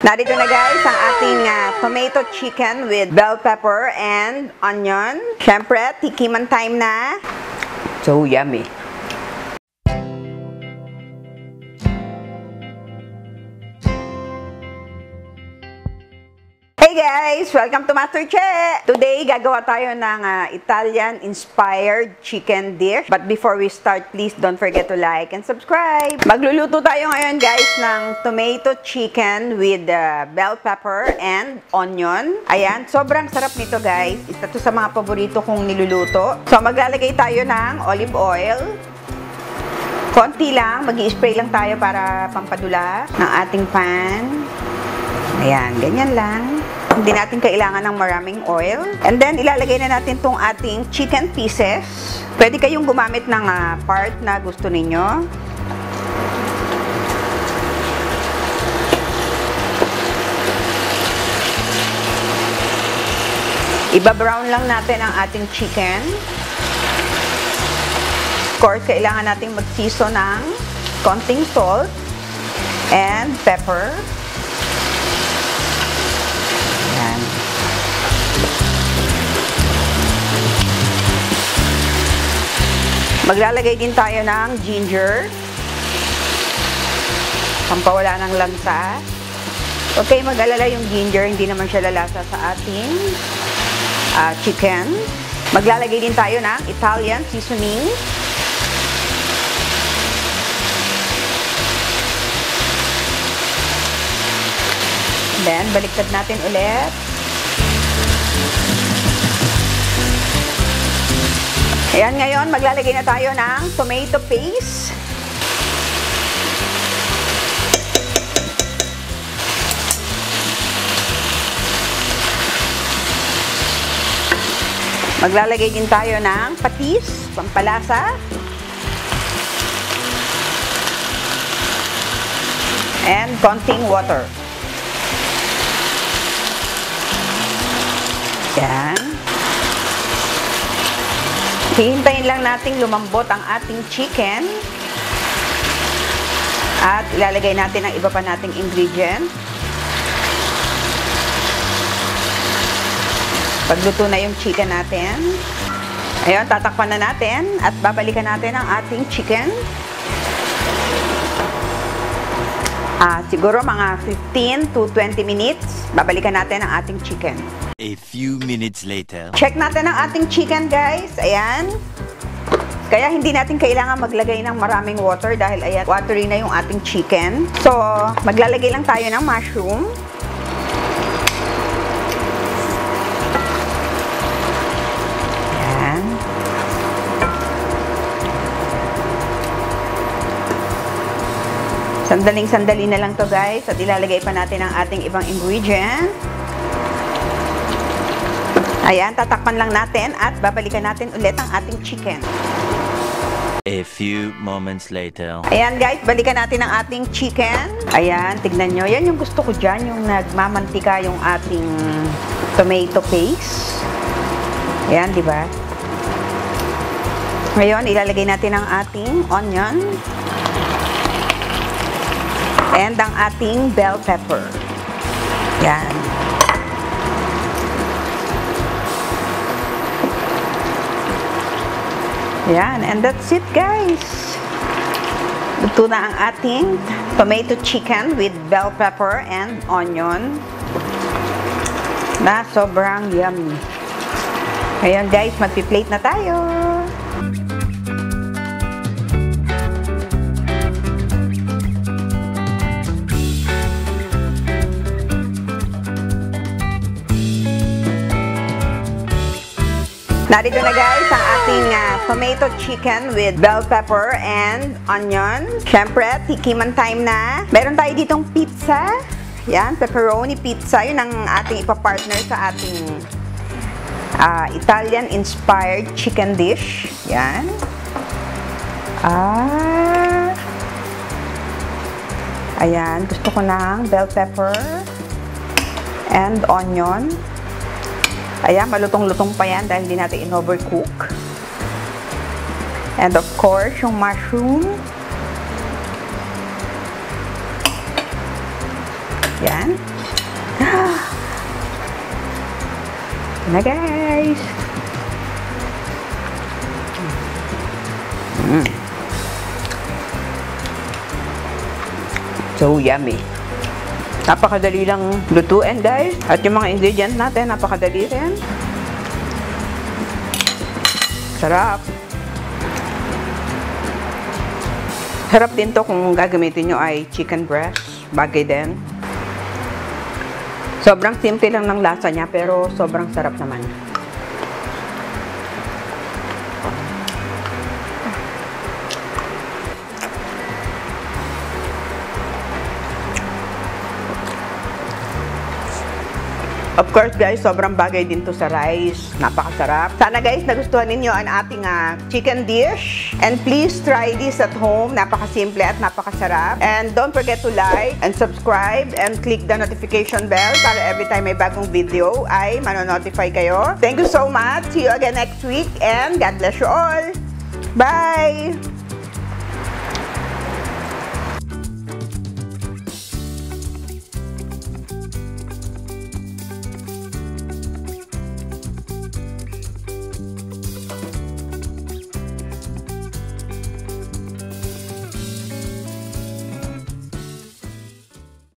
Narito na guys ang ating tomato chicken with bell pepper and onion. Syempre, tikiman time na. So yummy. Hey guys! Welcome to Master Che! Today, gagawa tayo ng Italian-inspired chicken dish. But before we start, please don't forget to like and subscribe. Magluluto tayo ngayon guys ng tomato chicken with bell pepper and onion. Ayan, sobrang sarap nito guys. Isa to sa mga paborito kong niluluto. So, maglalagay tayo ng olive oil. Konti lang, mag-i-spray lang tayo para pampadula ng ating pan. Ayan, ganyan lang. Hindi natin kailangan ng maraming oil. And then, ilalagay na natin tong ating chicken pieces. Pwede kayong gumamit ng part na gusto ninyo. Iba-brown lang natin ang ating chicken. Of course, kailangan natin mag-season ng konting salt and pepper. Ayan. Maglalagay din tayo ng ginger. Pampawala ng lansa. Okay, mag-alala yung ginger. Hindi naman siya lalasa sa ating chicken. Maglalagay din tayo ng Italian seasoning. Then, baliktad natin ulit. Ayan, ngayon, maglalagay na tayo ng tomato paste. Maglalagay din tayo ng patis, pampalasa. And konting water. Yan. Hihintayin lang nating lumambot ang ating chicken. At ilalagay natin ang iba pa nating ingredient. Pagluto na yung chicken natin. Ayun, tatakpan na natin at babalikan natin ang ating chicken. Siguro mga 15 to 20 minutes, babalikan natin ang ating chicken. A few minutes later. Check natin ang ating chicken, guys. Ayan. Kaya hindi natin kailangan maglagay ng maraming water dahil ayan, watery na yung ating chicken. So, maglalagay lang tayo ng mushroom. Ayan. Sandaling-sandali na lang to guys. At ilalagay pa natin ang ating ibang ingredient. Ayan, tatakpan lang natin at babalikan natin ulit ang ating chicken. A few moments later. Ayan guys, balikan natin ang ating chicken. Ayan, tignan nyo. Yan yung gusto ko dyan, yung nagmamantika yung ating tomato paste. Ayan, di ba? Ngayon, ilalagay natin ang ating onion. And ang ating bell pepper. Ayan. Yan, and that's it guys. Luto na ang ating tomato chicken with bell pepper and onion na sobrang yummy. Ngayon guys, magpi-plate na tayo. Narito na guys ang ating tomato chicken with bell pepper and onion. Syempre, tikiman time na. Meron tayo ditong pizza. Yan, pepperoni pizza. Yun ang ating ipapartner sa ating Italian-inspired chicken dish. Yan. Ayan, gusto ko ng bell pepper and onion. Ayan, malutong-lutong pa yan dahil hindi natin in-overcook. And of course, yung mushroom. Yan. Na guys. So yummy. Napakadali lang lutuin guys. At yung mga ingredients natin, napakadali rin. Sarap. Sarap din to kung gagamitin nyo ay chicken breast. Bagay din. Sobrang simple lang ng lasa niya pero sobrang sarap naman. Of course guys, sobrang bagay din to sa rice. Napakasarap. Sana guys, nagustuhan ninyo ang ating chicken dish. And please try this at home. Napakasimple at napakasarap. And don't forget to like and subscribe and click the notification bell para every time may bagong video ay manonotify kayo. Thank you so much. See you again next week and God bless you all. Bye!